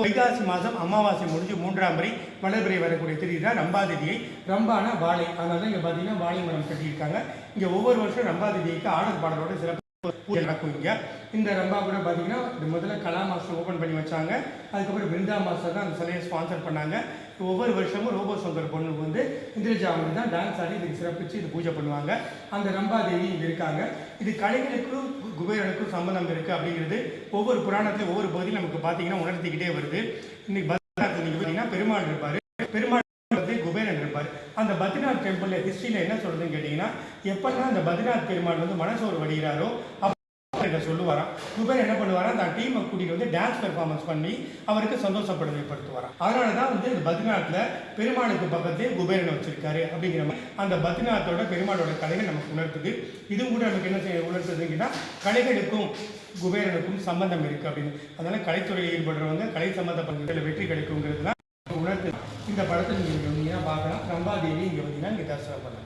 வைகாசி மாதம் அமாவாசை முடிஞ்சு 3ஆம் முறை வளர்பிறை வரக்கூடிய திதி தான் ரம்பாதிதியை. ரம்பான வாழை, அதனால தான் இங்கே பார்த்தீங்கன்னா வாழை மரம் கட்டியிருக்காங்க. இங்கே ஒவ்வொரு வருஷம் ரம்பாதிதிக்கு ஆடல் பாடலோட சிறப்பு பூஜை நடக்கும். இங்கே இந்த ரம்பா கூட பார்த்தீங்கன்னா முதல்ல கலா மாஸ்டர் ஓப்பன் பண்ணி வச்சாங்க. அதுக்கப்புறம் பிருந்தா மாஸ்டர் தான் அந்த சிலையை ஸ்பான்சர் பண்ணாங்க. ஒவ்வொரு வருஷமும் ரோபோ சங்கர் பொண்ணுக்கு வந்து இந்திரஜாமணி தான் டான்ஸ் ஆடி இதுக்கு சிறப்பிச்சு இது பூஜை பண்ணுவாங்க. அந்த ரம்பாதேவி இங்கே இருக்காங்க. இது கலைகளுக்கும் குபேரனுக்கும் சம்பந்தம் இருக்குது அப்படிங்கிறது ஒவ்வொரு புராணத்திலும் ஒவ்வொரு பகுதியும் நமக்கு பார்த்தீங்கன்னா உணர்த்திக்கிட்டே வருது. இன்னைக்கு பத்ரிநாத் நீங்கள் பார்த்தீங்கன்னா பெருமாள் இருப்பார். பெருமாள் குபேரன் இருப்பார். அந்த பத்ரிநாத் டெம்பிள் ஹிஸ்ட்ரியில் என்ன சொல்றதுன்னு கேட்டீங்கன்னா, எப்பெல்லாம் அந்த பத்ரிநாத் பெருமாள் வந்து மனசோர் வடிகிறாரோ அப்போ சொல்லுவாராம். குபேரன் என்ன பண்ணுவாராம், அந்த டீமை கூட்டிகிட்டு வந்து டான்ஸ் பெர்ஃபார்மன்ஸ் பண்ணி அவருக்கு சந்தோஷப்படுத்தப்படுத்துவாராம். அதனால தான் வந்து இந்த பத்ரிநாத்தில் பெருமாளுக்கு பக்கத்தே குபேரனை வச்சிருக்காரு அப்படிங்கிற மாதிரி அந்த பத்ரிநாத்தோட பெருமாளோட கலைகள் நமக்கு உணர்த்துது. இதுவும் கூட நமக்கு என்ன உணர்த்துதுன்னா, கலைகளுக்கும் குபேரனுக்கும் சம்பந்தம் இருக்குது அப்படின்னு. அதனால கலைத்துறையில் ஈடுபடுறவங்க கலை சம்பந்தப்பட்ட வெற்றி கிடைக்குங்கிறதுலாம் உணர்த்து. இந்த படத்தை நீங்கள் வந்தீங்கன்னா பார்க்கலாம். ரம்பாதேவி இங்கே வந்தீங்கன்னா இங்கே தரிசனம் பண்ணலாம்.